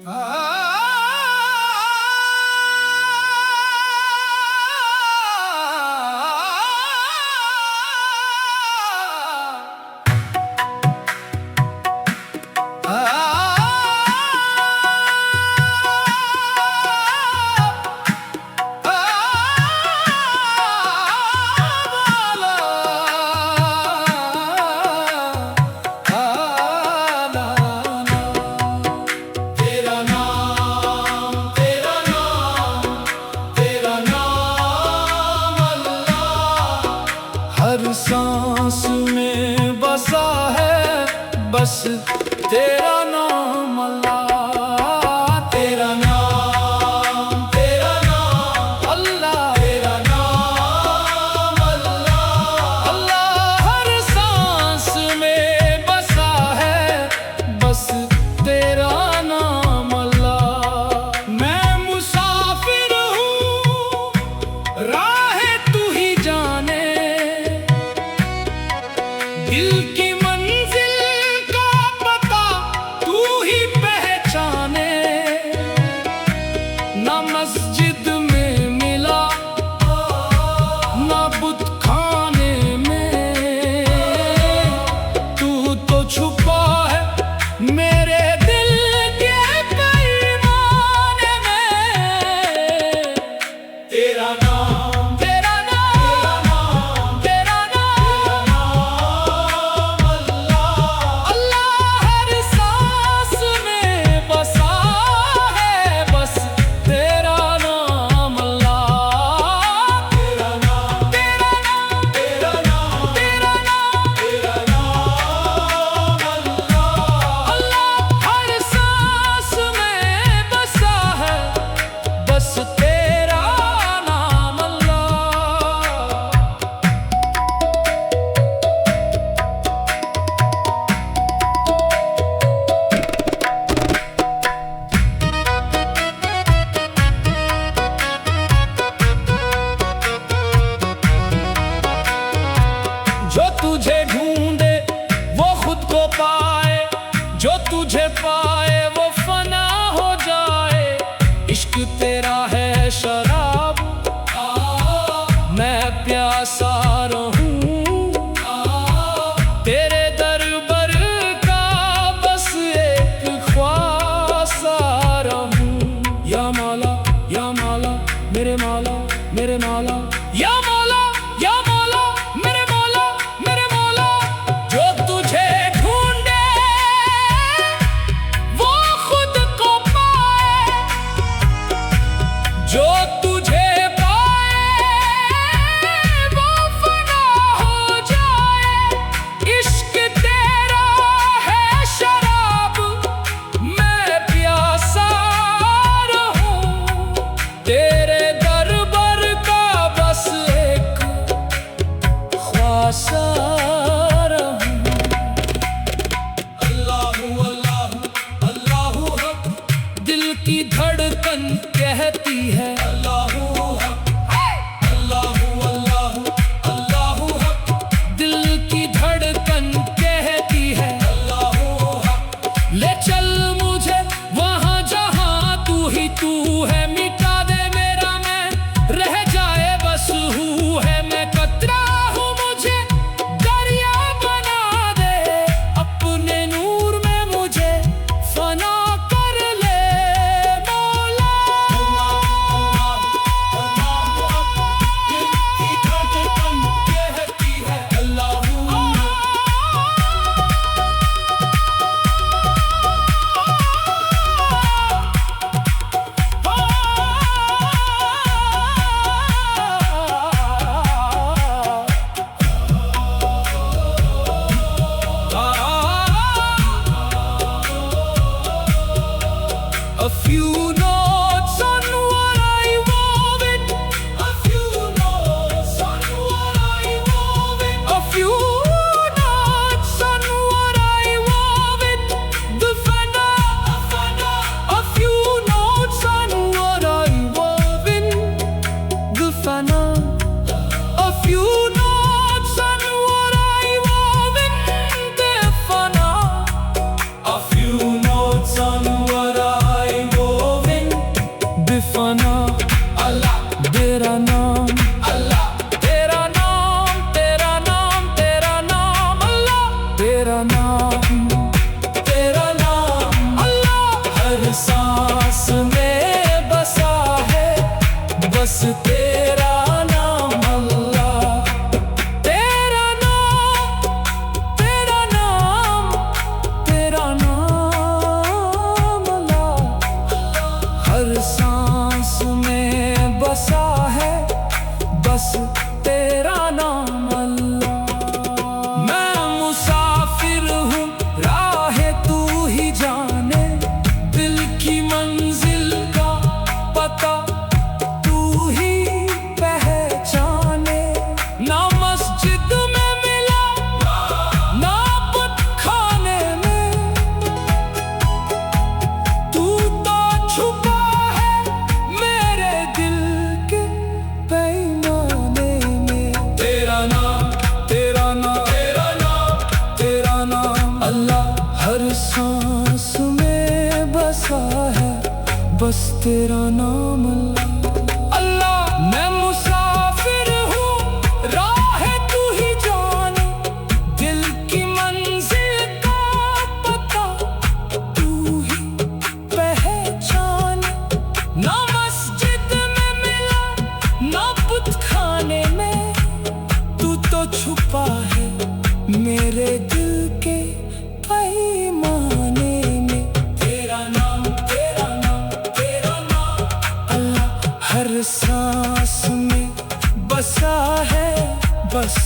हर सांस में बसा है बस तेरा नाम अल्लाह, तेरा नाम, तेरा नाम अल्लाह, तेरा नाम अल्लाह, अल्लाह। हर सांस में बसा है बस तेरा नाम अल्लाह। मैं मुसाफिर हूँ, राहें तू ही जाने, दिल की मंजिल का पता तू ही पहचाने। ना मस्जिद में मिला ना बुत खाने में, तू तो छुपा है मेरे दिल के पैमाने में। तेरा नाम, तेरा नाम, तेरा नाम अल्लाह, अल्लाह। हर सांस में बसा है बस तेरा नाम अल्लाह, तेरा नाम, तेरा नाम, तेरा नाम, तेरा नाम, तेरा नाम अल्लाह, अल्लाह। हर सांस में बसा है बस तेरा नाम अल्लाह। जो तुझे ढूंढे वो खुद को पाए, जो तुझे पाए वो फना हो जाए। इश्क तेरा है शराब, मैं प्यासा रहूं, तेरे दरबार का बस एक ख्वासा रहूं। या मौला, या मौला, मेरे मौला, मेरे मौला, या मौला, या मौला, मेरे मौला, मेरे मौला। जो तुझे ढूंढे वो खुद को पाए, जो तुझे पाए वो फना हो जाए। इश्क तेरा है शराब, मैं प्यासा रहूं, तेरे दरबार का बस एक ख्वासा रहूं। अल्लाहू अल्लाहू अल्लाहू हक, दिल की धड़कन कहती है अल्लाहू हक, अल्लाहू अल्लाहू अल्लाहू हक, दिल की धड़कन कहती है अल्लाहू हक। ले चल मुझे वहाँ जहाँ तू ही तू है, मिटा दे मेरा मैं, रह जाए बस हूँ है मैं। कतरा हूँ मुझे दरिया बना दे, अपने नूर में मुझे फना कर ले मौला। दिल की धड़कन कहती है Allahu A few notes on what I wove it, a few notes on what I wove it, a few notes on what I wove it, the fana, a few notes on what I wove it, the fana, a few notes on what I wove it, the fana, a few notes on what I सांस में बसा है बस तेरा नाम अल्लाह। अल्लाह मैं मुसाफिर हूँ राह तू ही जाने, दिल की मंजिल का पता तू ही पहचाने। ना मस्जिद में मिला ना बुत खाने में, तू तो छुपा है मेरे दिल के पैमाने में। तेरा नाम तेरा नाम तेरा नाम अल्लाह हर सांस में बसा है बस